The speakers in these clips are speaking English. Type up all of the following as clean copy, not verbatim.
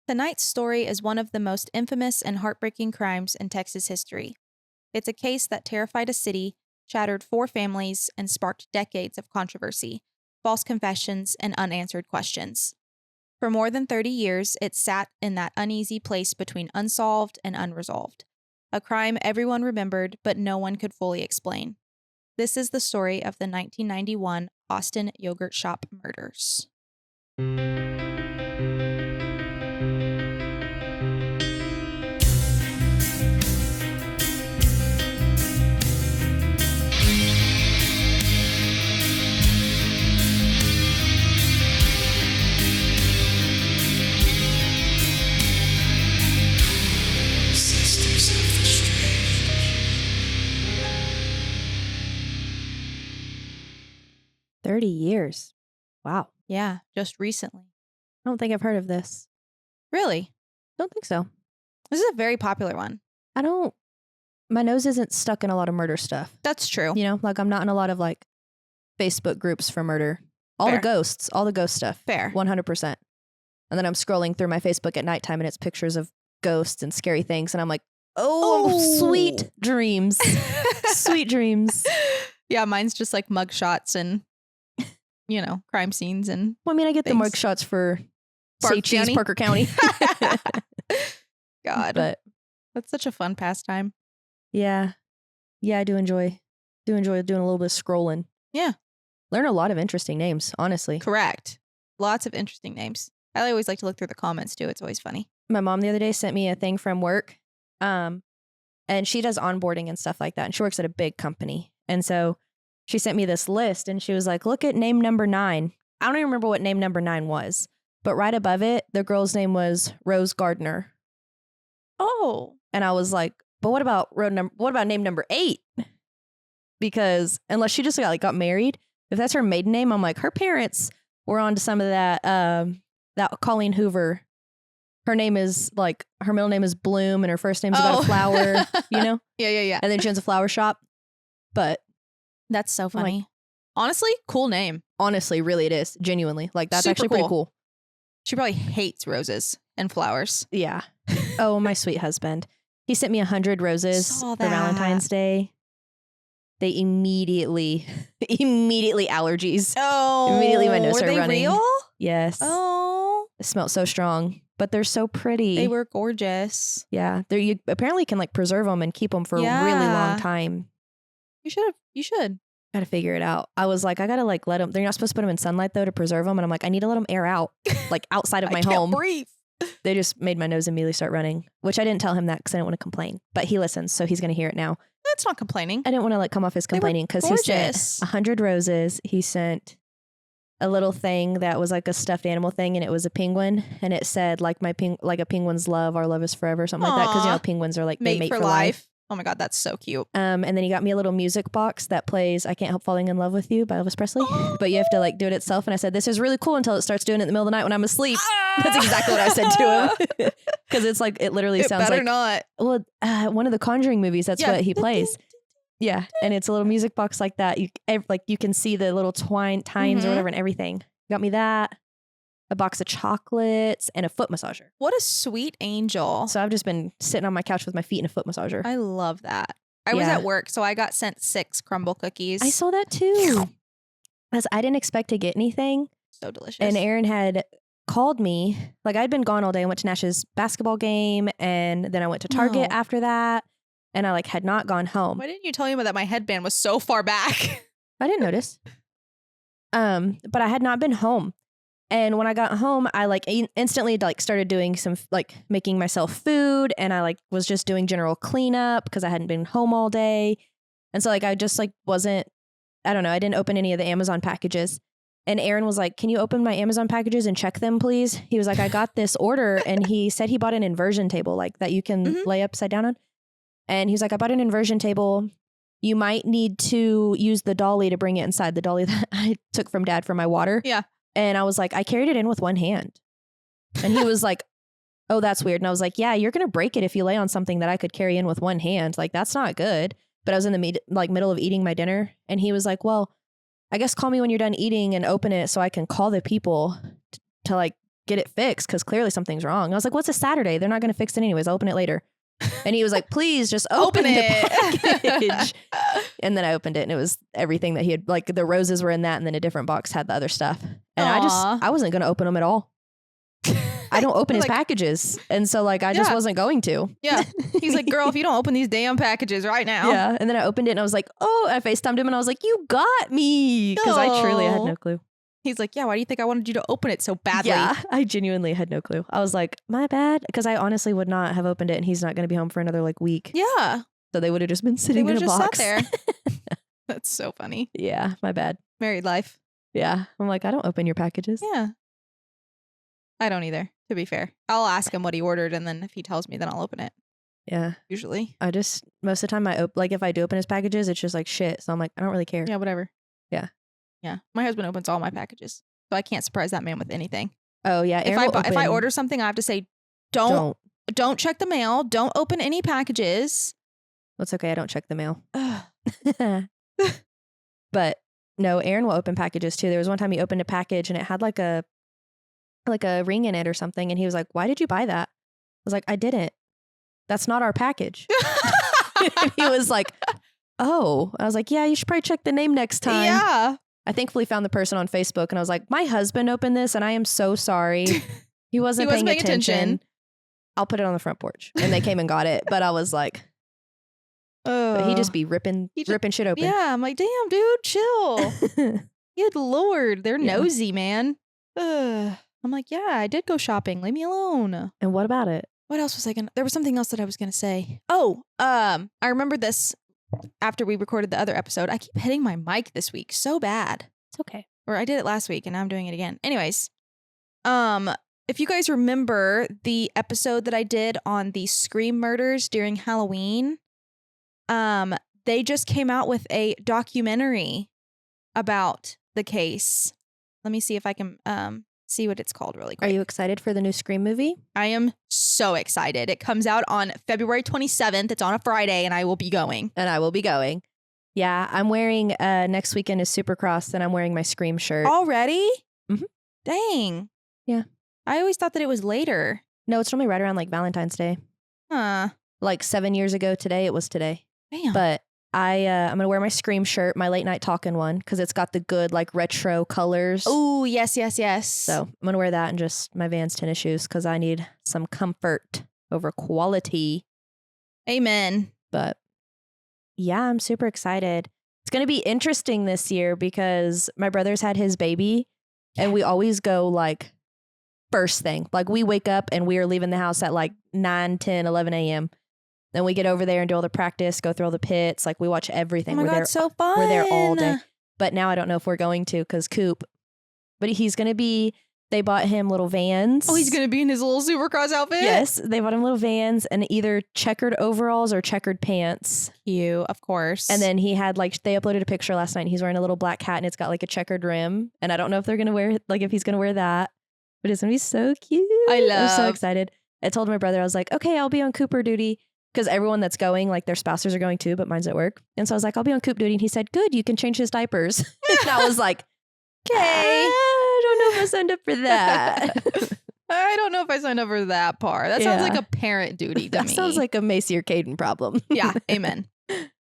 Tonight's story is one of the most infamous and heartbreaking crimes in Texas history. It's a case that terrified a city, shattered 4 families, and sparked decades of controversy, false confessions, and unanswered questions. For more than 30 years, it sat in that uneasy place between unsolved and unresolved. A crime everyone remembered, but no one could fully explain. This is the story of the 1991 Austin Yogurt Shop murders. Sisters of the Strange. $30. Wow. Yeah, just recently. I don't think I've heard of this. Really? Don't think so. This is a very popular one. My nose isn't stuck in a lot of murder stuff. That's true. You know, like I'm not in a lot of like Facebook groups for murder. All Fair. the ghost stuff. Fair. 100%. And then I'm scrolling through my Facebook at nighttime and it's pictures of ghosts and scary things. And I'm like, oh. Sweet dreams. Sweet dreams. Yeah, mine's just like mug shots and, crime scenes and Well, I mean, I get the things. mug shots for Park say cheese County? Parker County. God. But That's such a fun pastime. yeah. Yeah, I do enjoy doing a little bit of scrolling. Yeah. Learn a lot of interesting names, honestly. Correct. Lots of interesting names. I always like to look through the comments too. It's always funny. My mom the other day sent me a thing from work. And she does onboarding and stuff like that. And she works at a big company. And so she sent me this list and she was like, look at name number 9. I don't even remember what name number 9 was, but right above it, the girl's name was Rose Gardner. Oh. And I was like, but what about name number 8? Because unless she just got married, if that's her maiden name, I'm like, her parents were on to some of that, that Colleen Hoover. Her middle name is Bloom and her first name's about a flower, Yeah. And then she owns a flower shop. But That's so funny. Honestly, cool name. honestly, really it is. Genuinely. Like that's Super actually pretty cool. cool. She probably hates roses and flowers. Yeah. Oh, my sweet husband. He sent me 100 roses Saw for Valentine's Day. They immediately allergies. Oh. Immediately my nose were started they running. real? Yes. Oh. It smelled so strong, but they're so pretty. They were gorgeous. Yeah. You apparently can preserve them and keep them for a really Yeah. long time. You should. Got to figure it out. I was like, I got to let them, they're not supposed to put them in sunlight though to preserve them. And I'm like, I need to let them air out outside of my I can't home. breathe. They just made my nose immediately start running, which I didn't tell him that because I didn't want to complain, but he listens. So he's going to hear it now. That's not complaining. I didn't want to come off as They were complaining because he sent gorgeous. 100 roses. He sent a little thing that was like a stuffed animal thing, and it was a penguin, and it said like a penguin's love, our love is forever, something like that. Because Aw. penguins are like Mate they mate for life. Oh my God, that's so cute. And then he got me a little music box that plays "I Can't Help Falling in Love with You" by Elvis Presley, but you have to do it itself. And I said, "This is really cool until it starts doing it in the middle of the night when I'm asleep." That's exactly what I said to him. Because it's it literally It sounds better like not. well, one of the Conjuring movies. That's Yeah. what he plays. Yeah, and it's a little music box like that. You can see the little tines Mhm. or whatever and everything. Got me that, a box of chocolates, and a foot massager. What a sweet angel. So I've just been sitting on my couch with my feet in a foot massager. I love that. I was Yeah. at work, so I got sent 6 crumble cookies. I saw that too. Because I didn't expect to get anything. So delicious. And Aaron had called me. I'd been gone all day. I went to Nash's basketball game, and then I went to Target No. after that. And I had not gone home. Why didn't you tell me that my headband was so far back? I didn't notice. But I had not been home. And when I got home, I instantly started doing some making myself food, and I was just doing general cleanup because I hadn't been home all day. And so I just wasn't, I don't know, I didn't open any of the Amazon packages. And Aaron was like, "Can you open my Amazon packages and check them, please?" He was like, "I got this order," and he said he bought an inversion table that you can Mhm. lay upside down on. And he's like, "I bought an inversion table. You might need to use the dolly to bring it inside," the dolly that I took from Dad for my water. Yeah. And I was like, "I carried it in with one hand." And he was like, "Oh, that's weird." And I was like, "Yeah, you're going to break it if you lay on something that I could carry in with one hand. That's not good." But I was in the middle of eating my dinner. And he was like, "Well, I guess call me when you're done eating and open it so I can call the people to get it fixed because clearly something's wrong. I was like, what's a Saturday? They're not going to fix it anyways. I'll open it later. And he was like, please just open the package. And then I opened it and it was everything that he had, like the roses were in that and then a different box had the other stuff. And I wasn't going to open them at all. I don't open his packages. And so like, I just wasn't going to. Yeah. He's like, girl, if you don't open these damn packages right now. Yeah. And then I opened it and I was like, oh, I FaceTimed him and I was like, you got me. Because I truly had no clue. He's like, yeah, why do you think I wanted you to open it so badly? Yeah, I genuinely had no clue. I was like, my bad. Because I honestly would not have opened it and he's not going to be home for another like week. Yeah. So they would have just been sitting in a box. Sat there. That's so funny. Yeah, my bad. Married life. Yeah. I'm like, I don't open your packages. Yeah. I don't either, to be fair. I'll ask him what he ordered and then if he tells me, then I'll open it. Yeah. Usually. I just, most of the time if I do open his packages, it's just like shit. So I'm like, I don't really care. Yeah, whatever. Yeah. Yeah. My husband opens all my packages. So I can't surprise that man with anything. Oh yeah. If I order something, I have to say, don't check the mail. Don't open any packages. It's okay. I don't check the mail. But no, Aaron will open packages too. There was one time he opened a package and it had like a ring in it or something. And he was like, why did you buy that? I was like, I didn't. That's not our package. And he was like, oh. I was like, yeah, you should probably check the name next time. Yeah. I thankfully found the person on Facebook and I was like, my husband opened this and I am so sorry. He wasn't paying attention. I'll put it on the front porch. And they came and got it. But I was like, but he just be ripping shit open. Yeah. I'm like, damn, dude, chill. Good Lord. They're nosy, man. I'm like, yeah, I did go shopping. Leave me alone. And what about it? What else was I there was something else that I was going to say. Oh, I remember this after we recorded the other episode. I keep hitting my mic this week so bad. It's okay. Or I did it last week and now I'm doing it again. Anyways, if you guys remember the episode that I did on the Scream murders during Halloween, they just came out with a documentary about the case. Let me see if I can see what it's called really quick. Are you excited for the new Scream movie? I am so excited. It comes out on February 27th. It's on a Friday and I will be going. Yeah, I'm wearing next weekend is Supercross and I'm wearing my Scream shirt. Already? Mm-hmm. Dang. Yeah. I always thought that it was later. No, it's normally right around like Valentine's Day. Huh. Like 7 years ago today, it was today. Damn. But I'm going to wear my Scream shirt, my late night talking one, because it's got the good like retro colors. Oh, yes. So I'm going to wear that and just my Vans tennis shoes because I need some comfort over quality. Amen. But yeah, I'm super excited. It's going to be interesting this year because my brother's had his baby and we always go like first thing. Like we wake up and we are leaving the house at like 9, 10, 11 a.m. Then we get over there and do all the practice, go through all the pits. Like we watch everything. Oh my God, so fun. We're there all day. But now I don't know if we're going to because Coop. But he's going to be, they bought him little Vans. Oh, he's going to be in his little Supercross outfit? Yes, they bought him little Vans and either checkered overalls or checkered pants. Cute, of course. And then he had like, they uploaded a picture last night and he's wearing a little black hat and it's got like a checkered rim. And I don't know if they're going to wear, like if he's going to wear that. But it's going to be so cute. I'm so excited. I told my brother, I was like, okay, I'll be on Cooper duty. Because everyone that's going, like their spouses are going too, but mine's at work. And so I was like, I'll be on Coop duty. And he said, good, you can change his diapers. And I was like, okay, I don't know if I signed up for that. I don't know if I signed up for that part. That sounds like a parent duty to me. That sounds like a Macy or Caden problem. Yeah, amen.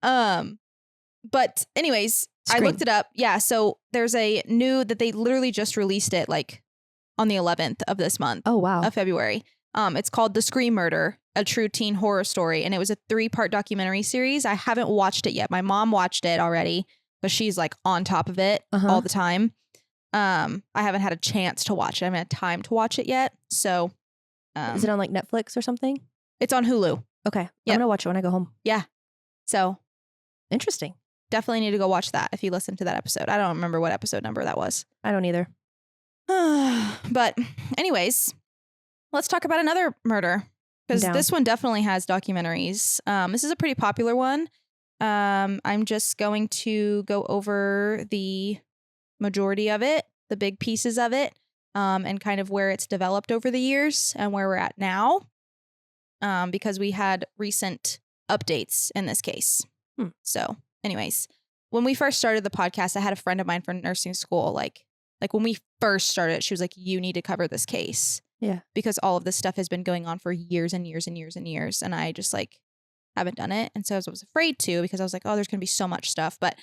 But anyways, Scream. I looked it up. Yeah, so there's a new that they literally just released it like on the 11th of this month. Oh, wow. Of February. It's called The Scream Murder, a true teen horror story. And it was a 3-part documentary series. I haven't watched it yet. My mom watched it already, but she's like on top of it all the time. I haven't had a chance to watch it. I haven't had time to watch it yet. So is it on like Netflix or something? It's on Hulu. Okay. Yep. I'm going to watch it when I go home. Yeah. So interesting. Definitely need to go watch that if you listen to that episode. I don't remember what episode number that was. I don't either. But anyways, let's talk about another murder because this one definitely has documentaries. This is a pretty popular one. I'm just going to go over the majority of it, the big pieces of it, and kind of where it's developed over the years and where we're at now, because we had recent updates in this case. So anyways, when we first started the podcast, I had a friend of mine from nursing school like Like when we first started, she was like, you need to cover this case. Yeah. Because all of this stuff has been going on for years and years and years and years. And I just like haven't done it. And so I was afraid to, because I was like, oh, there's going to be so much stuff. But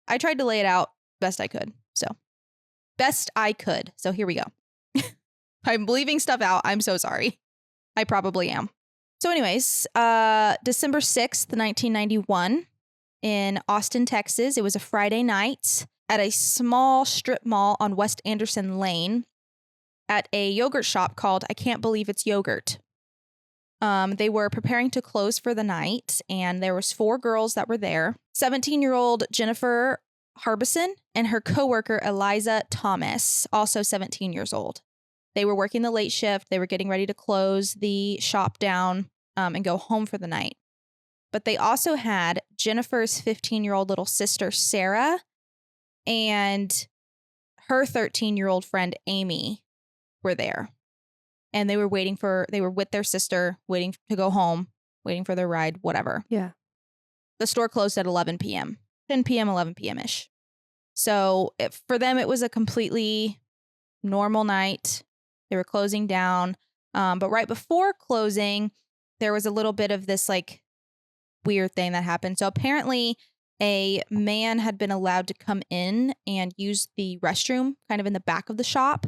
I tried to lay it out best I could. So best I could. So here we go. I'm leaving stuff out. I'm so sorry. I probably am. So anyways, December 6th, 1991 in Austin, Texas. It was a Friday night at a small strip mall on West Anderson Lane at a yogurt shop called I Can't Believe It's Yogurt. They were preparing to close for the night, and there was 4 girls that were there. 17-year-old Jennifer Harbison and her coworker Eliza Thomas, also 17 years old. They were working the late shift. They were getting ready to close the shop down and go home for the night. But they also had Jennifer's 15-year-old little sister, Sarah, and her 13-year-old friend, Amy, were there. And they were with their sister, waiting to go home, waiting for their ride, whatever. Yeah. The store closed at 11 p.m., 10 p.m., 11 p.m.-ish. So for them, it was a completely normal night. They were closing down. But right before closing, there was a little bit of this like weird thing that happened. So apparently a man had been allowed to come in and use the restroom kind of in the back of the shop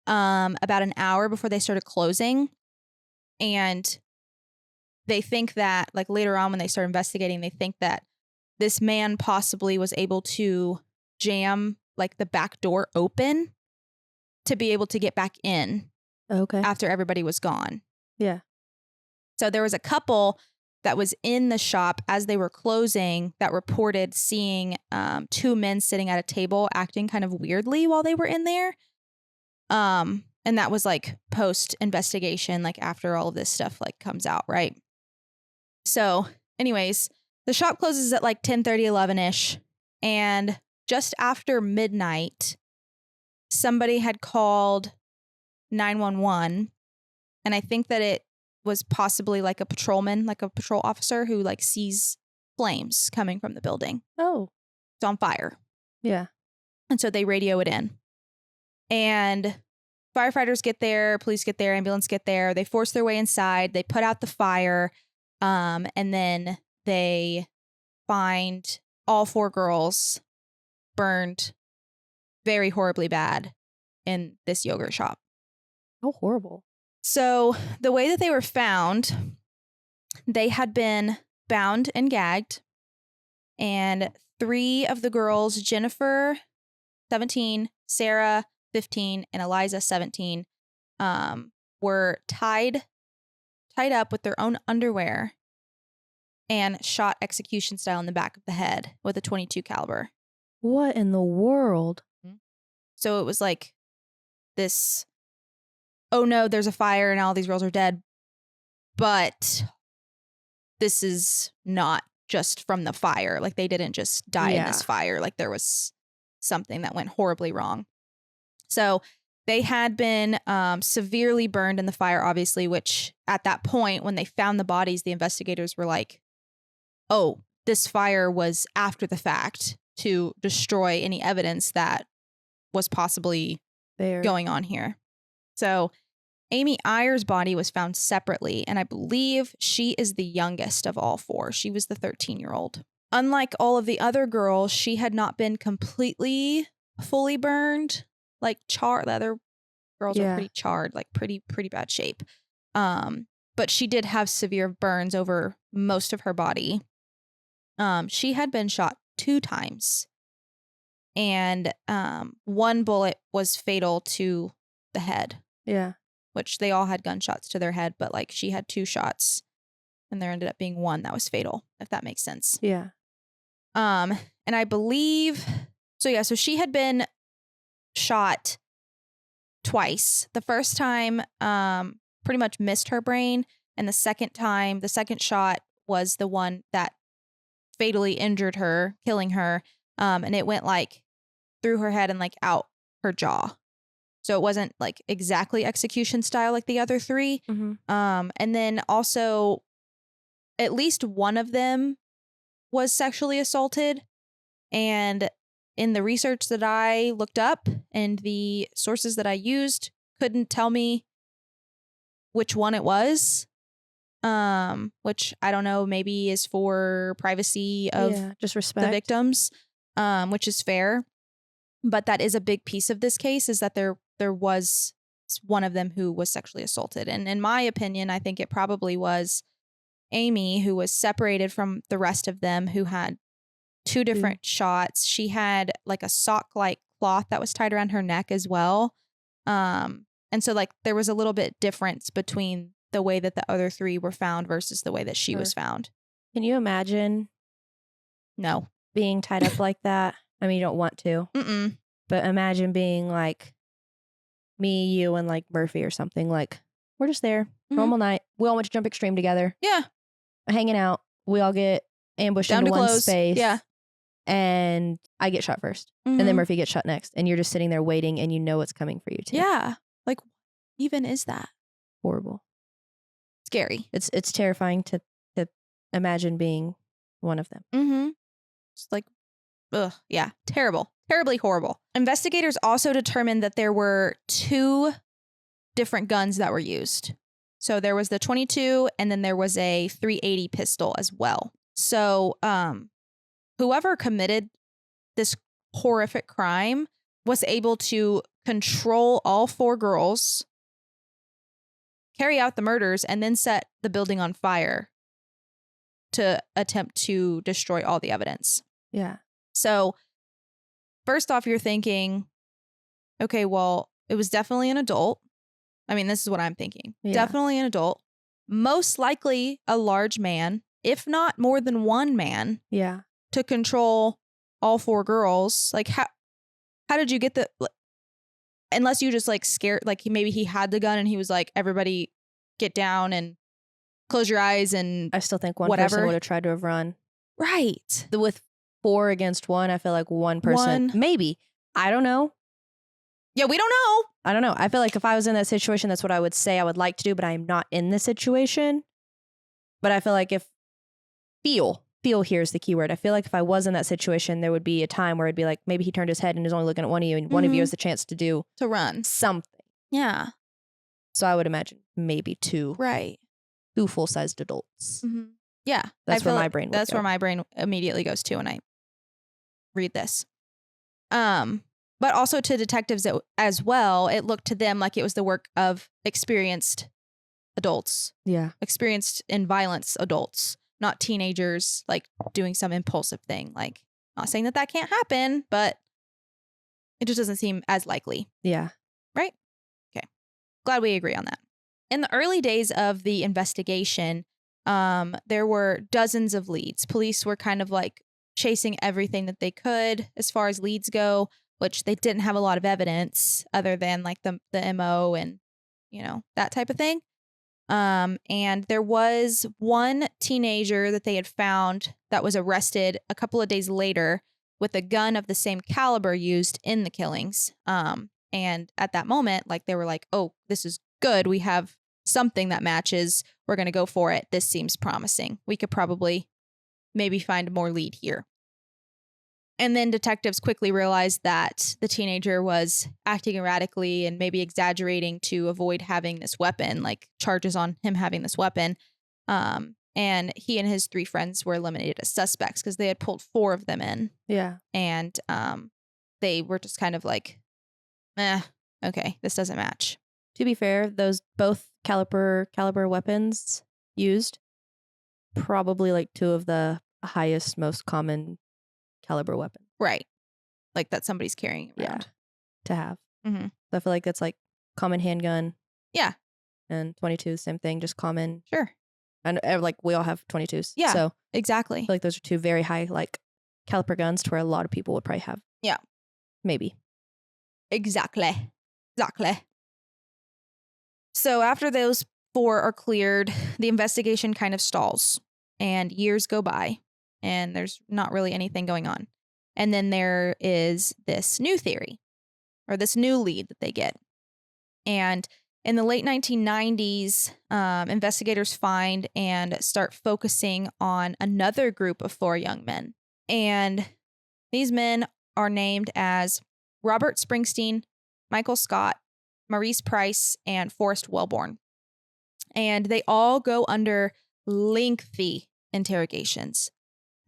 about an hour before they started closing. And they think that like later on when they start investigating, they think that this man possibly was able to jam like the back door open to be able to get back in after everybody was gone. Yeah. So there was a couple that was in the shop as they were closing that reported seeing 2 men sitting at a table acting kind of weirdly while they were in there. And that was like post investigation, like after all of this stuff like comes out, right? So anyways, the shop closes at like 10:30, 11-ish. And just after midnight, somebody had called 911. And I think that it was possibly like a patrolman, like a patrol officer who like sees flames coming from the building. Oh. It's on fire. Yeah. And so they radio it in. And firefighters get there, police get there, ambulance get there. They force their way inside. They put out the fire. And then they find all 4 girls burned very horribly bad in this yogurt shop. Oh, horrible. So the way that they were found, they had been bound and gagged. And 3 of the girls, Jennifer, 17, Sarah, 15, and Eliza, 17, were tied up with their own underwear and shot execution style in the back of the head with a .22 caliber. What in the world? So it was like this, oh no, there's a fire and all these girls are dead. But this is not just from the fire. Like they didn't just die in this fire. Like there was something that went horribly wrong. So they had been severely burned in the fire, obviously, which at that point, when they found the bodies, the investigators were like, oh, this fire was after the fact to destroy any evidence that was possibly going on here. So Amy Eyer's body was found separately, and I believe she is the youngest of all 4. She was the 13-year-old. Unlike all of the other girls, she had not been completely fully burned, like charred. The other girls were pretty charred, like pretty bad shape. But she did have severe burns over most of her body. She had been shot 2 times, and 1 bullet was fatal to the head. Yeah. Which they all had gunshots to their head, but like she had 2 shots and there ended up being 1 that was fatal, if that makes sense. Yeah. And I believe, so she had been shot twice. The first time pretty much missed her brain, and the second shot was the one that fatally injured her, killing her. And it went like through her head and like out her jaw. So it wasn't like exactly execution style like the other 3. Mm-hmm. And then also at least one of them was sexually assaulted. And in the research that I looked up and the sources that I used couldn't tell me which one it was. Which I don't know, maybe is for privacy of just respect the victims, which is fair. But that is a big piece of this case, is that there was one of them who was sexually assaulted. And in my opinion, I think it probably was Amy, who was separated from the rest of them, who had two different shots. She had like a sock-like cloth that was tied around her neck as well. And so like there was a little bit difference between the way that the other three were found versus the way that she was found. Can you imagine No. being tied up like that? I mean, you don't want to. Mm-mm. But imagine being like me, you, and like Murphy or something. Like, we're just there. Normal night. We all went to Jump Extreme together. Yeah. Hanging out. We all get ambushed Down into to one close. space. Yeah. And I get shot first. And then Murphy gets shot next. And you're just sitting there waiting and you know it's coming for you too. Yeah. Like, even is that? Horrible. Scary. It's terrifying to imagine being one of them. Mm-hmm. It's like, ugh, yeah, terrible. Terribly horrible. Investigators also determined that there were 2 different guns that were used. So there was the .22 and then there was a .380 pistol as well. So whoever committed this horrific crime was able to control all 4 girls, carry out the murders, and then set the building on fire to attempt to destroy all the evidence. Yeah. So first off, you're thinking, okay, well, it was definitely an adult. I mean, this is what I'm thinking. Yeah. Definitely an adult. Most likely a large man, if not more than one man, Yeah. to control all 4 girls. Like, how did you get the... Unless you just like scared, like maybe he had the gun and he was like, everybody get down and close your eyes and I still think one whatever. person would have tried to have run. Right. With 4 against 1, I feel like one person, maybe. I don't know. Yeah, we don't know. I don't know. I feel like if I was in that situation, that's what I would say I would like to do, but I am not in this situation. But I feel like if feel here is the key word. I feel like if I was in that situation, there would be a time where it'd be like, maybe he turned his head and is only looking at one of you and one of you has the chance to run something. Yeah. So I would imagine maybe 2 Right. 2 full-sized adults. Mm-hmm. Yeah. That's where my brain would That's go. where my brain immediately goes to when I read this. But also to detectives as well, it looked to them like it was the work of experienced adults, Yeah. experienced in violence adults, not teenagers like doing some impulsive thing. Like, not saying that can't happen, but it just doesn't seem as likely. Yeah. Right? Okay. Glad we agree on that. In the early days of the investigation, there were dozens of leads. Police were kind of like chasing everything that they could as far as leads go, which they didn't have a lot of evidence other than like the MO and, that type of thing. And there was one teenager that they had found that was arrested a couple of days later with a gun of the same caliber used in the killings. And at that moment, like they were like, oh, this is good. We have something that matches. We're going to go for it. This seems promising. We could probably maybe find more lead here. And then detectives quickly realized that the teenager was acting erratically and maybe exaggerating to avoid having this weapon, like charges on him having this weapon. And he and his 3 friends were eliminated as suspects because they had pulled 4 of them in. Yeah. And they were just kind of like, okay, this doesn't match. To be fair, those both caliber weapons used, probably like 2 of the highest, most common caliber weapons. Right. Like that somebody's carrying around. To have. Mm-hmm. So I feel like that's like common handgun. Yeah. And .22, same thing, just common. Sure. And like we all have .22s. Yeah. So exactly. I feel like those are 2 very high like caliber guns to where a lot of people would probably have. Yeah. Maybe. Exactly. So after those 4 are cleared, the investigation kind of stalls and years go by and there's not really anything going on. And then there is this new theory or this new lead that they get. And in the late 1990s, investigators find and start focusing on another group of 4 young men. And these men are named as Robert Springsteen, Michael Scott, Maurice Price, and Forrest Wellborn. And they all go under lengthy interrogations,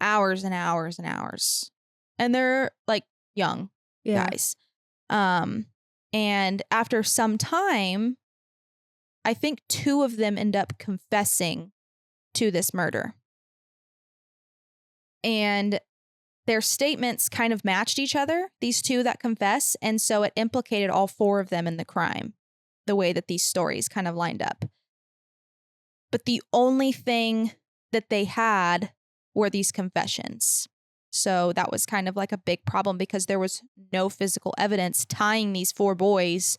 hours and hours and hours. And they're like young guys. And after some time, I think 2 of them end up confessing to this murder. And their statements kind of matched each other, these 2 that confess. And so it implicated all 4 of them in the crime, the way that these stories kind of lined up. But the only thing that they had were these confessions. So that was kind of like a big problem because there was no physical evidence tying these 4 boys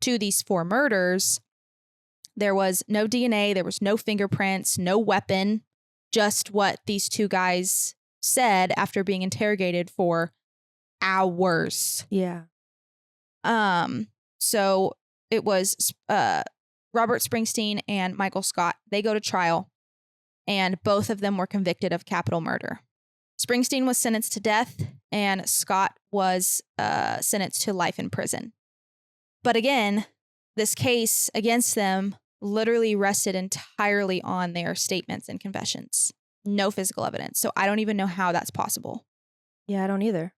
to these 4 murders. There was no DNA, there was no fingerprints, no weapon, just what these 2 guys said after being interrogated for hours. Yeah. So it was Robert Springsteen and Michael Scott. They go to trial, and both of them were convicted of capital murder. Springsteen was sentenced to death, and Scott was sentenced to life in prison. But again, this case against them literally rested entirely on their statements and confessions. No physical evidence. So I don't even know how that's possible. Yeah, I don't either.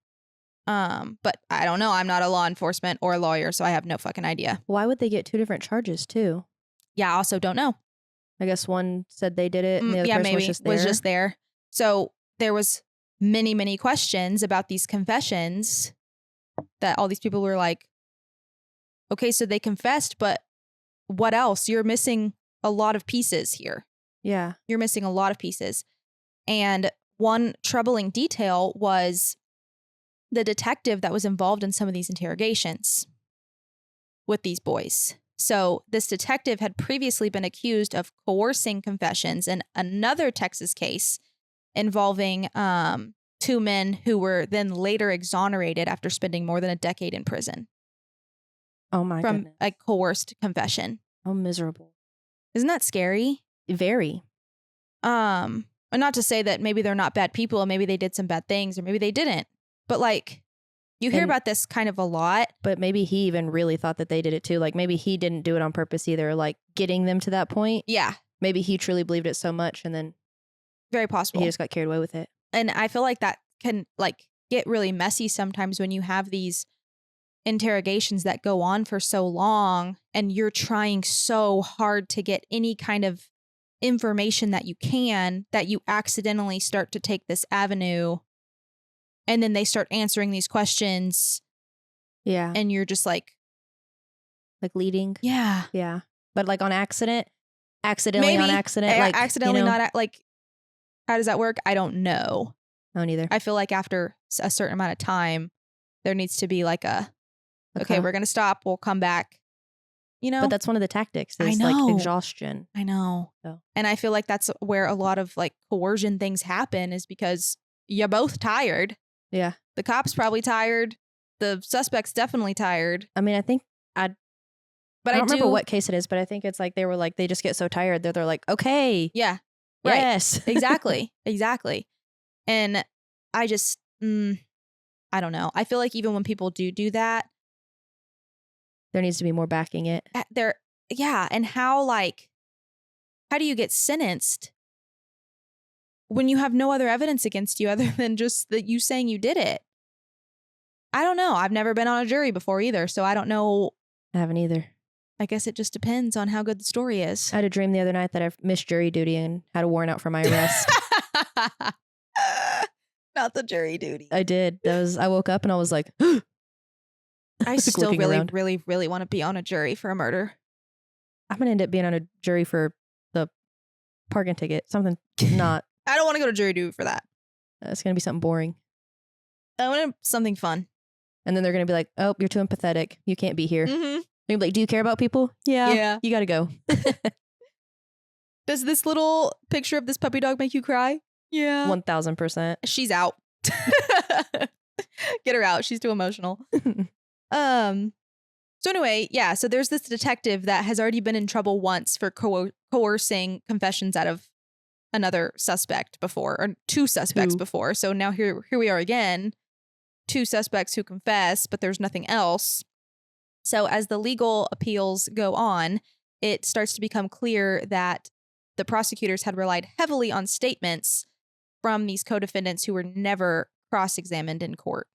But I don't know. I'm not a law enforcement or a lawyer, so I have no fucking idea. Why would they get 2 different charges too? Yeah, I also don't know. I guess one said they did it and the other person maybe was just there. So there was many, many questions about these confessions that all these people were like, okay, so they confessed, but what else? You're missing a lot of pieces here. Yeah. You're missing a lot of pieces. And one troubling detail was the detective that was involved in some of these interrogations with these boys. So this detective had previously been accused of coercing confessions in another Texas case involving 2 men who were then later exonerated after spending more than a decade in prison. Oh my From goodness. a coerced confession. How miserable. Isn't that scary? Very. And not to say that maybe they're not bad people and maybe they did some bad things or maybe they didn't. But like, you hear about this kind of a lot. But maybe he even really thought that they did it too. Like maybe he didn't do it on purpose either. Like getting them to that point. Yeah. Maybe he truly believed it so much and then Very possible. he just got carried away with it. And I feel like that can like get really messy sometimes when you have these interrogations that go on for so long and you're trying so hard to get any kind of information that you can, that you accidentally start to take this avenue and then they start answering these questions. Yeah. And you're just like leading. Yeah. Yeah. But like on accident, accidentally Maybe. on accident. Like accidentally not like, how does that work? I don't know. No, neither. I feel like after a certain amount of time, there needs to be like okay, we're going to stop. We'll come back. You know? But that's one of the tactics. Is I know. like exhaustion. I know. So. And I feel like that's where a lot of like coercion things happen is because you're both tired. Yeah. The cop's probably tired. The suspect's definitely tired. I mean, I think I don't remember what case it is, but I think it's like they were like, they just get so tired that they're like, okay. Yeah. Right. Yes. Exactly. Exactly. And I just, I don't know. I feel like even when people do that, there needs to be more backing it. Yeah. And how do you get sentenced when you have no other evidence against you other than just that you saying you did it? I don't know. I've never been on a jury before either, so I don't know. I haven't either. I guess it just depends on how good the story is. I had a dream the other night that I missed jury duty and had a warrant out for my arrest. Not the jury duty. I did. I woke up and I was like, I still really want to be on a jury for a murder. I'm going to end up being on a jury for the parking ticket. Something not. I don't want to go to jury duty for that. It's going to be something boring. I want something fun. And then they're going to be like, oh, you're too empathetic. You can't be here. Mm-hmm. You're like, do you care about people? Yeah. You got to go. Does this little picture of this puppy dog make you cry? Yeah. 1000%. She's out. Get her out. She's too emotional. So anyway, yeah. So there's this detective that has already been in trouble once for coercing confessions out of another suspect before, or 2 suspects before. So now here we are again. two suspects who confess, but there's nothing else. So as the legal appeals go on, it starts to become clear that the prosecutors had relied heavily on statements from these co-defendants who were never cross-examined in court.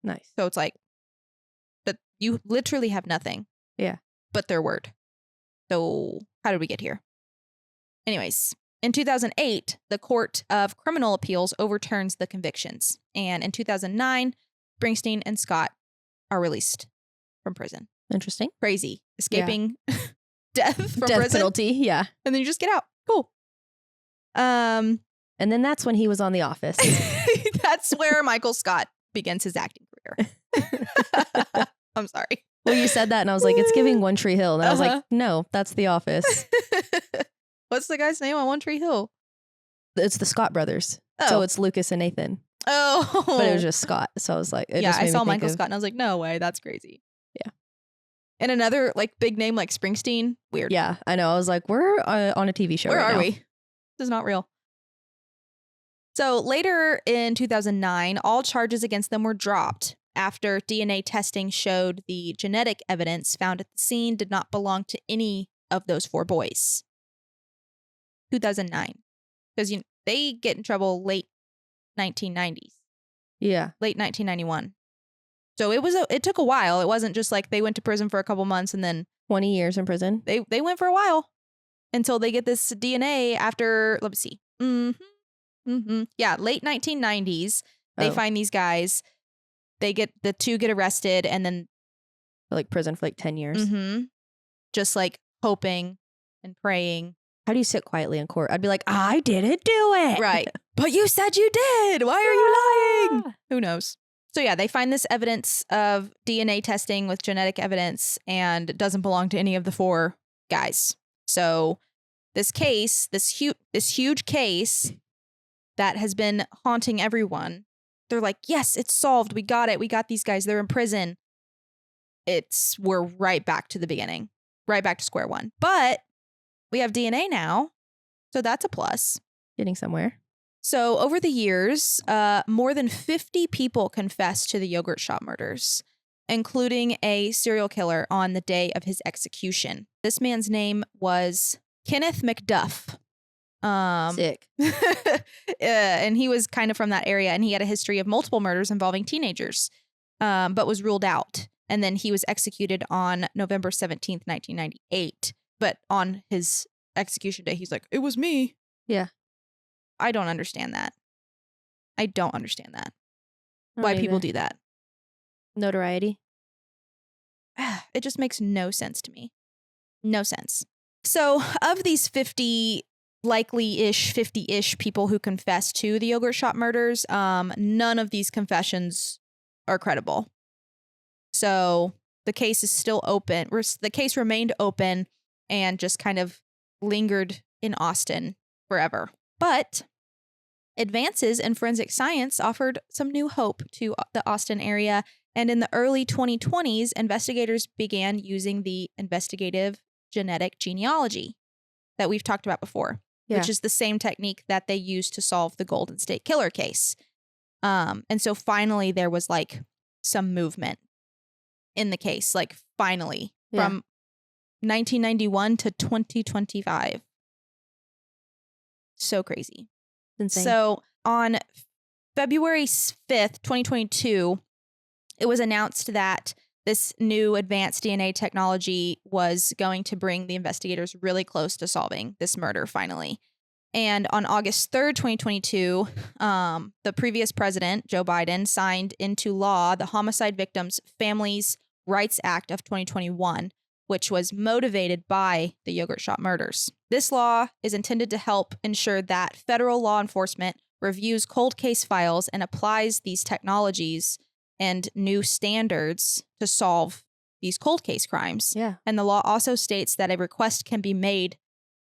Nice. So it's like that you literally have nothing. Yeah. But their word. So how did we get here? Anyways, in 2008, the Court of Criminal Appeals overturns the convictions. And in 2009, Springsteen and Scott are released from prison. Interesting. Crazy. Escaping death from Death prison. penalty. Yeah. And then you just get out. Cool. And then that's when he was on The Office. That's where Michael Scott begins his acting career. I'm sorry. Well, you said that and I was like, it's giving One Tree Hill. And I was like, no, that's The Office. What's the guy's name on One Tree Hill? It's the Scott brothers. Oh. So it's Lucas and Nathan. Oh. But it was just Scott. So I was like, it just I made me saw think Michael of- Scott and I was like, no way. That's crazy. Yeah. And another like big name like Springsteen. Weird. Yeah, I know. I was like, we're on a TV show Where right are now. we? This is not real. So later in 2009, all charges against them were dropped after DNA testing showed the genetic evidence found at the scene did not belong to any of those four boys. 2009. Because they get in trouble late 1990s, Yeah. late 1991. So it took a while. It wasn't just like they went to prison for a couple months and then 20 years in prison. they went for a while until they get this DNA after, let me see. Yeah, late 1990s. They Oh. find these guys. The two get arrested and then Like prison for like 10 years. just like hoping and praying. How do you sit quietly in court? I'd be like, I didn't do it. Right. But you said you did. Why are you lying? Who knows? So yeah, they find this evidence of DNA testing with genetic evidence and it doesn't belong to any of the four guys. So this case, this huge case that has been haunting everyone, they're like, yes, it's solved. We got it. We got these guys. They're in prison. We're right back to the beginning, right back to square one. But we have DNA now. So that's a plus. Getting somewhere. So over the years, more than 50 people confessed to the yogurt shop murders, including a serial killer on the day of his execution. This man's name was Kenneth McDuff. Sick. And he was kind of from that area, and he had a history of multiple murders involving teenagers, but was ruled out. And then he was executed on November 17th, 1998. But on his execution day, he's like, it was me. Yeah. I don't understand that. I don't understand that. Not Why people either. do that. Notoriety. It just makes no sense to me. No sense. So of these 50 likely-ish, 50-ish people who confessed to the yogurt shop murders, none of these confessions are credible. So the case is still open. The case remained open and just kind of lingered in Austin forever. But advances in forensic science offered some new hope to the Austin area. And in the early 2020s, investigators began using the investigative genetic genealogy that we've talked about before, which is the same technique that they used to solve the Golden State Killer case. And so finally there was like some movement in the case, like finally from 1991 to 2025. So crazy. Insane. So on February 5th, 2022, it was announced that this new advanced DNA technology was going to bring the investigators really close to solving this murder finally. And on August 3rd, 2022, the previous president, Joe Biden, signed into law the Homicide Victims Families Rights Act of 2021, which was motivated by the yogurt shop murders. This law is intended to help ensure that federal law enforcement reviews cold case files and applies these technologies and new standards to solve these cold case crimes. Yeah. And the law also states that a request can be made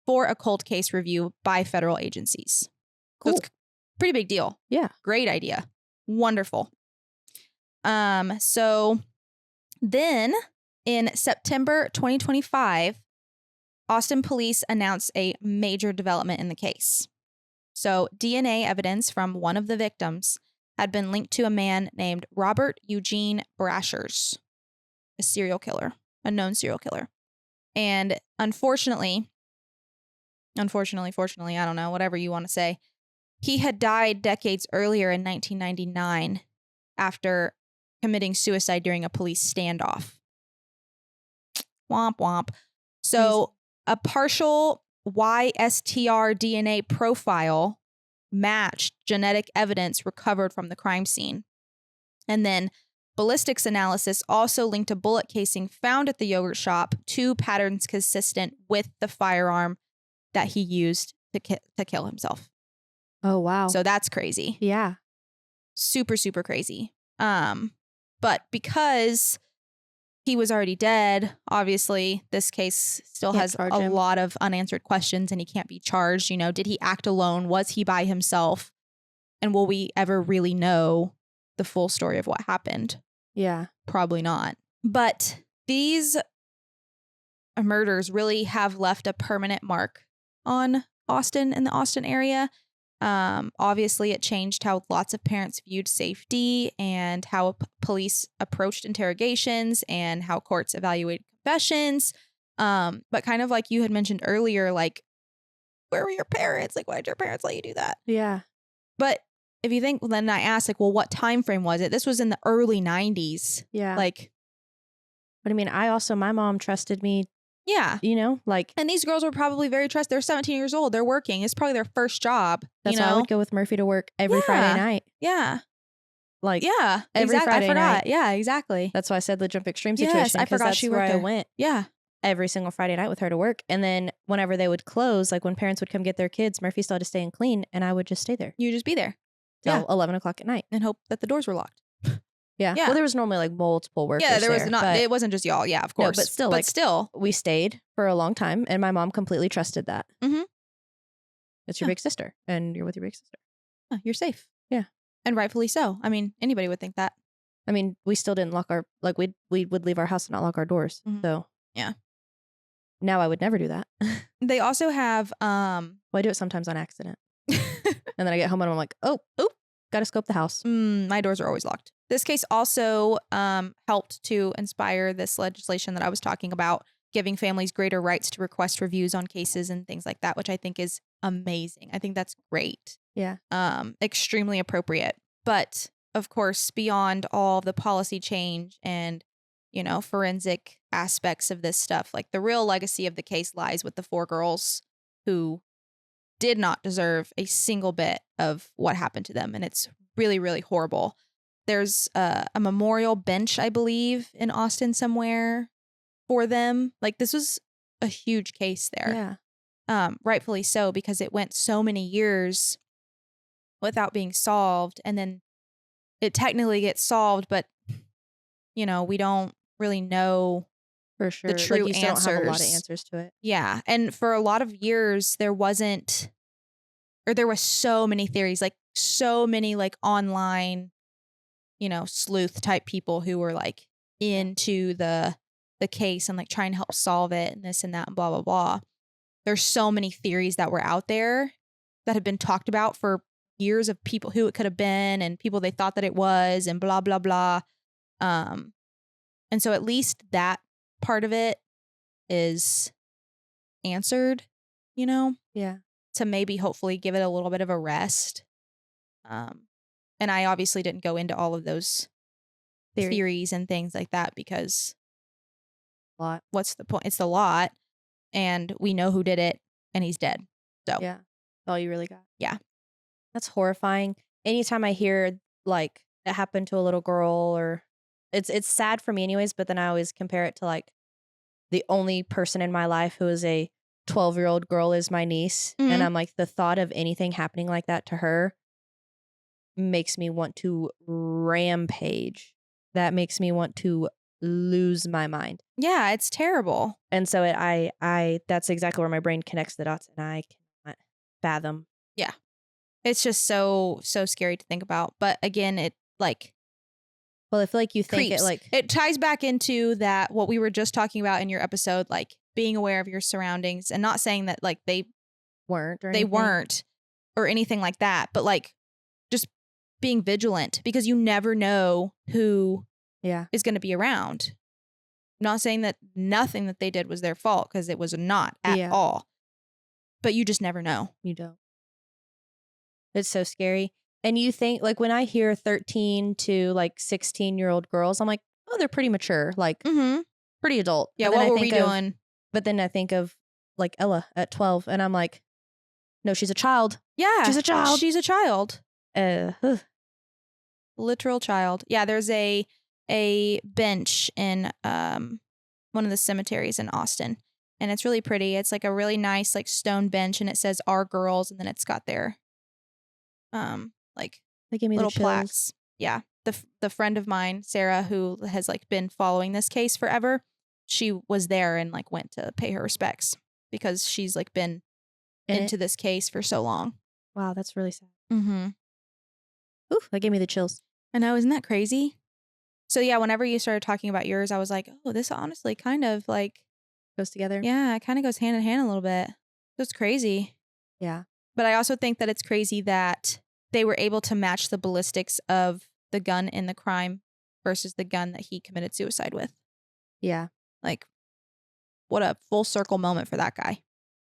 for a cold case review by federal agencies. Cool. So it's a pretty big deal. Yeah. Great idea. Wonderful. So then in September 2025, Austin police announced a major development in the case. So DNA evidence from one of the victims had been linked to a man named Robert Eugene Brashers, a known serial killer. And unfortunately, fortunately, I don't know, whatever you want to say, he had died decades earlier in 1999 after committing suicide during a police standoff. Womp womp. So a partial YSTR DNA profile matched genetic evidence recovered from the crime scene. And then ballistics analysis also linked a bullet casing found at the yogurt shop to patterns consistent with the firearm that he used to kill himself. Oh, wow. So that's crazy. Yeah. Super, super crazy. But because he was already dead, obviously, this case still has a lot of unanswered questions and he can't be charged. You know, did he act alone? Was he by himself? And will we ever really know the full story of what happened? Yeah. Probably not. But these murders really have left a permanent mark on Austin and the Austin area. Obviously, it changed how lots of parents viewed safety and how police approached interrogations and how courts evaluated confessions. But kind of like you had mentioned earlier, like, where were your parents? Like, why did your parents let you do that? Yeah. But if you think, then I asked, like, well, what time frame was it? This was in the early 90s. Yeah. Like, but I mean, my mom trusted me. Yeah. You know, like. And these girls were probably very trusted. They're 17 years old. They're working. It's probably their first job. That's why I would go with Murphy to work every Friday night. Yeah. Like. Yeah. Every Friday I forgot. night. Yeah, exactly. That's why I said the Jump Extreme situation. Yes, I forgot she worked there. I went. Yeah. Every single Friday night with her to work. And then whenever they would close, like when parents would come get their kids, Murphy still had to stay and clean. And I would just stay there. You just be there. Till 11 o'clock at night. And hope that the doors were locked. Yeah. Well, there was normally like multiple workers. Yeah, there was not. It wasn't just y'all. Yeah, of course. No, but still, we stayed for a long time, and my mom completely trusted that. Mm-hmm. It's your big sister, and you're with your big sister. You're safe. Yeah, and rightfully so. I mean, anybody would think that. I mean, we still didn't lock our we would leave our house and not lock our doors. Mm-hmm. So yeah. Now I would never do that. They also have. Well, I do it sometimes on accident, and then I get home and I'm like, oh. Got to scope the house. My doors are always locked. This case also helped to inspire this legislation that I was talking about, giving families greater rights to request reviews on cases and things like that, which I think is amazing. I think that's great. Yeah. Extremely appropriate. But of course, beyond all the policy change and, you know, forensic aspects of this stuff, like the real legacy of the case lies with the 4 girls who did not deserve a single bit of what happened to them. And it's really, really horrible. There's a memorial bench, I believe, in Austin somewhere for them. Like, this was a huge case there. Yeah. Rightfully so, because it went so many years without being solved. And then it technically gets solved, but, you know, we don't really know for sure the true like you answers. Don't have a lot of answers to it. Yeah. And for a lot of years, there were so many theories, like so many like online, you know, sleuth type people who were like into the case and like trying to help solve it and this and that and blah, blah, blah. There's so many theories that were out there that have been talked about for years of people who it could have been and people they thought that it was and blah, blah, blah. And so at least that part of it is answered, you know? Yeah. To maybe hopefully give it a little bit of a rest. And I obviously didn't go into all of those theories and things like that because what's the point? It's a lot and we know who did it and he's dead. So yeah, that's all you really got. Yeah. That's horrifying. Anytime I hear like it happened to a little girl or it's sad for me anyways, but then I always compare it to like the only person in my life who is a 12-year-old girl is my niece. Mm-hmm. And I'm like, the thought of anything happening like that to her makes me want to rampage. That makes me want to lose my mind. Yeah, it's terrible. And so I that's exactly where my brain connects the dots and I cannot fathom. Yeah. It's just so scary to think about. But again, it like well, I feel like you think creeps. It ties back into that what we were just talking about in your episode, like being aware of your surroundings and not saying that like they weren't or anything like that, but like just being vigilant because you never know who Yeah. is going to be around. Not saying that nothing that they did was their fault, because it was not at all. But you just never know. You don't. It's so scary. And you think, like, when I hear 13 to like 16-year-old girls, I'm like, oh, they're pretty mature, like pretty adult. Yeah, But then what I were we think of- doing? But then I think of like Ella at 12, and I'm like, no, she's a child. Yeah. She's a child. She's a child. Ugh. Literal child. Yeah, there's a bench in one of the cemeteries in Austin, and it's really pretty. It's like a really nice like stone bench, and it says "Our Girls," and then it's got their like They give me little the chills. plaques. Yeah, the friend of mine, Sarah, who has like been following this case forever, she was there and like went to pay her respects because she's like been into this case for so long. Wow, that's really sad. Mm-hmm. Ooh, that gave me the chills. I know, isn't that crazy? So yeah, whenever you started talking about yours, I was like, oh, this honestly kind of like Goes together. yeah, it kind of goes hand in hand a little bit. It's crazy. Yeah. But I also think that it's crazy that they were able to match the ballistics of the gun in the crime versus the gun that he committed suicide with. Yeah. Like, what a full circle moment for that guy.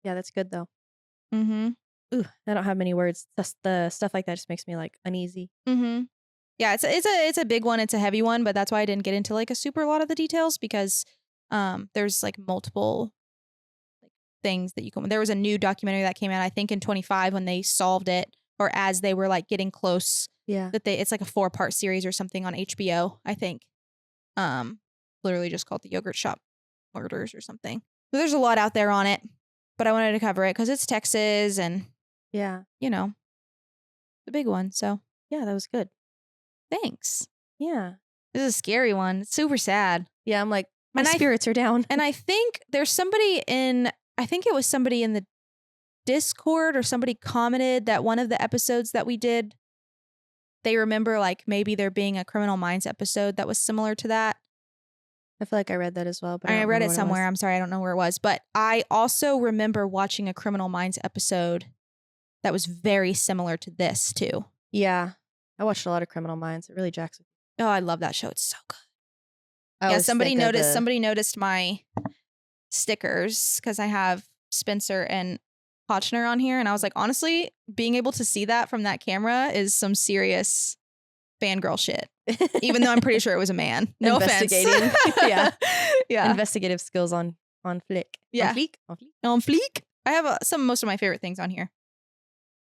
Yeah, that's good though. Mm-hmm. Ooh, I don't have many words. The stuff like that just makes me like uneasy. Mm-hmm. Yeah, it's a big one. It's a heavy one, but that's why I didn't get into like a super lot of the details because there's like multiple like things that you can. There was a new documentary that came out, I think in 25 when they solved it, or as they were like getting close. Yeah. It's like a 4-part series or something on HBO, I think. Literally just called The Yogurt Shop Murders or something. So there's a lot out there on it, but I wanted to cover it because it's Texas and Yeah. you know, the big one. So Yeah, that was good. thanks. Yeah. This is a scary one. It's super sad. Yeah, I'm like, my And spirits are down. And I think there's somebody I think it was somebody in the Discord or somebody commented that one of the episodes that we did, they remember like maybe there being a Criminal Minds episode that was similar to that. I feel like I read that as well. But I don't read remember it what somewhere. was. I'm sorry, I don't know where it was. But I also remember watching a Criminal Minds episode that was very similar to this too. Yeah. I watched a lot of Criminal Minds. It really jacks with Oh, I love that show. It's so good. I Yeah, always somebody think of noticed. the- Somebody noticed my stickers because I have Spencer and Hotchner on here, and I was like, honestly, being able to see that from that camera is some serious fangirl shit. Even though I'm pretty sure it was a man. No offense. Investigating. Yeah. Yeah. Investigative skills on flick. Yeah. On fleek. On fleek. On fleek. I have most of my favorite things on here.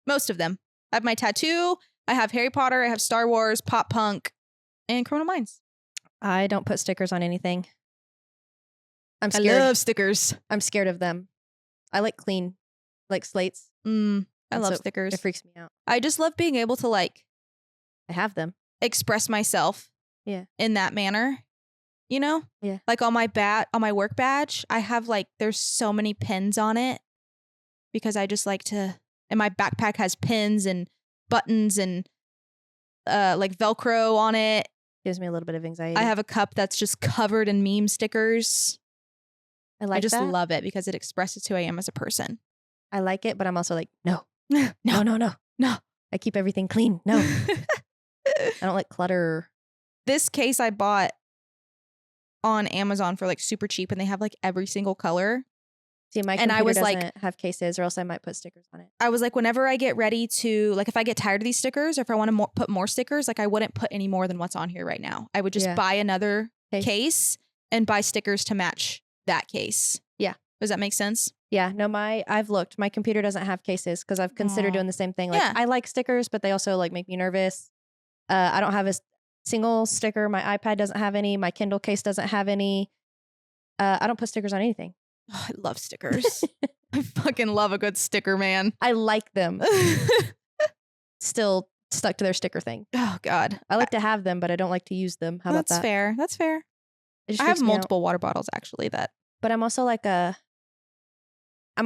Most of them. I have my tattoo. I have Harry Potter. I have Star Wars, pop punk, and Criminal Minds. I don't put stickers on anything. I'm I scared. love stickers. I'm scared of them. I like clean, like slates. I And love so stickers. It freaks me out. I just love being able to like I have them. express myself in that manner, you know? Yeah. Like on my work badge, I have like there's so many pins on it because I just like to, and my backpack has pins and buttons and like Velcro on it. Gives me a little bit of anxiety. I have a cup that's just covered in meme stickers. I like I just that. love it because it expresses who I am as a person. I like it, but I'm also like, no. No. No. I keep everything clean. No. I don't like clutter. This case I bought on Amazon for like super cheap, and they have like every single color. See, my And computer I was doesn't like- have cases, or else I might put stickers on it. I was like, whenever I get ready to, like, if I get tired of these stickers or if I want to put more stickers, like, I wouldn't put any more than what's on here right now. I would just Yeah. buy another Case. case and buy stickers to match that case. Yeah. Does that make sense? Yeah, no, I've looked. My computer doesn't have cases because I've considered Aw. doing the same thing. Like, Yeah. I like stickers, but they also like make me nervous. I don't have a single sticker. My iPad doesn't have any. My Kindle case doesn't have any. I don't put stickers on anything. Oh, I love stickers. I fucking love a good sticker, man. I like them. Still stuck to their sticker thing. Oh, God. I like to have them, but I don't like to use them. How about That's that? fair. That's fair. It just I have freaks me out. multiple water bottles, actually, that. But I'm also I'm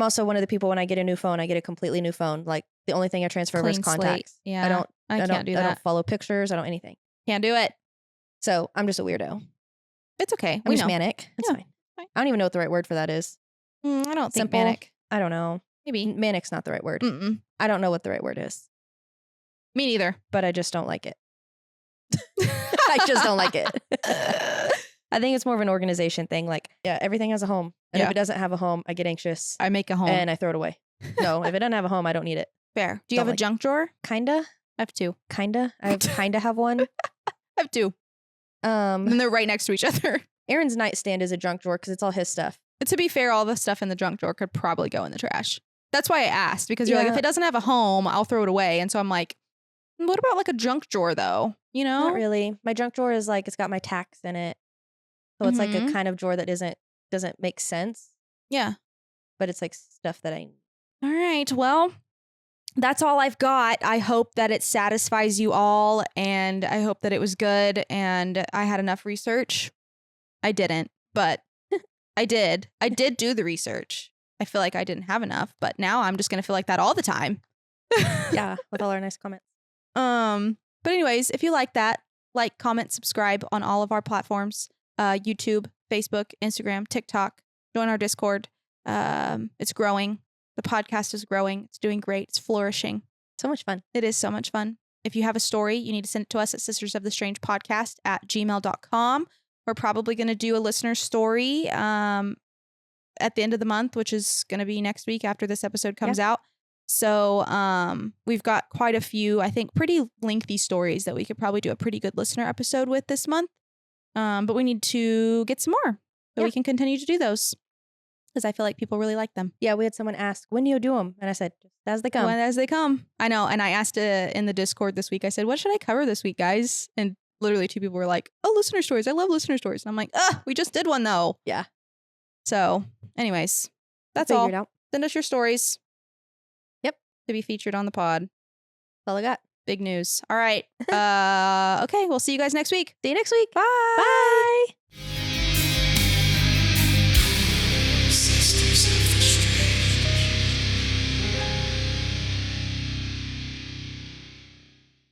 also one of the people when I get a new phone, I get a completely new phone. Like the only thing I transfer over is Clean slate. contacts. Yeah. I don't can't do I don't that. follow pictures. I don't anything. Can't do it. So I'm just a weirdo. It's okay. I'm We just know. manic. It's Yeah, fine. fine. I don't even know what the right word for that is. I don't think Simple. manic. I don't know. Maybe. Manic's not the right word. Mm-mm. I don't know what the right word is. Me neither. but I just don't like it. I just don't like it. I think it's more of an organization thing. Like, yeah, everything has a home. And if it doesn't have a home, I get anxious. I make a home. And I throw it away. No, if it doesn't have a home, I don't need it. Fair. Do you Don't have a like junk drawer? Kinda. I have 2. Kinda. I kinda have one. I have 2. And they're right next to each other. Aaron's nightstand is a junk drawer because it's all his stuff. To be fair, all the stuff in the junk drawer could probably go in the trash. That's why I asked, because you're like, Yeah. if it doesn't have a home, I'll throw it away. And so I'm like, what about like a junk drawer though? You know? Not really. My junk drawer is like, it's got my tacks in it. So it's like a Mhm. kind of drawer that doesn't make sense, Yeah. but it's like stuff that I All right. Well, that's all I've got. I hope that it satisfies you all, and I hope that it was good and I had enough research. I didn't, but I did. I did do the research. I feel like I didn't have enough, but now I'm just going to feel like that all the time. yeah, with all our nice comments. But anyways, if you like that, like, comment, subscribe on all of our platforms, YouTube, Facebook, Instagram, TikTok, join our Discord. It's growing. The podcast is growing. It's doing great. It's flourishing. So much fun. It is so much fun. If you have a story, you need to send it to us at sistersofthestrange@gmail.com. We're probably going to do a listener story at the end of the month, which is going to be next week after this episode comes out. So we've got quite a few, I think, pretty lengthy stories that we could probably do a pretty good listener episode with this month. But we need to get some more so we can continue to do those, because I feel like people really like them. Yeah, we had someone ask, when do you do them? And I said, just as they come. When as they come. I know. And I asked in the Discord this week, I said, what should I cover this week, guys? And literally 2 people were like, oh, listener stories. I love listener stories. And I'm like, we just did one though. Yeah. So anyways, that's Figure all. it out. Send us your stories. Yep. To be featured on the pod. That's all I got. Big news. All right. Okay. We'll see you guys next week. See you next week. Bye. Bye.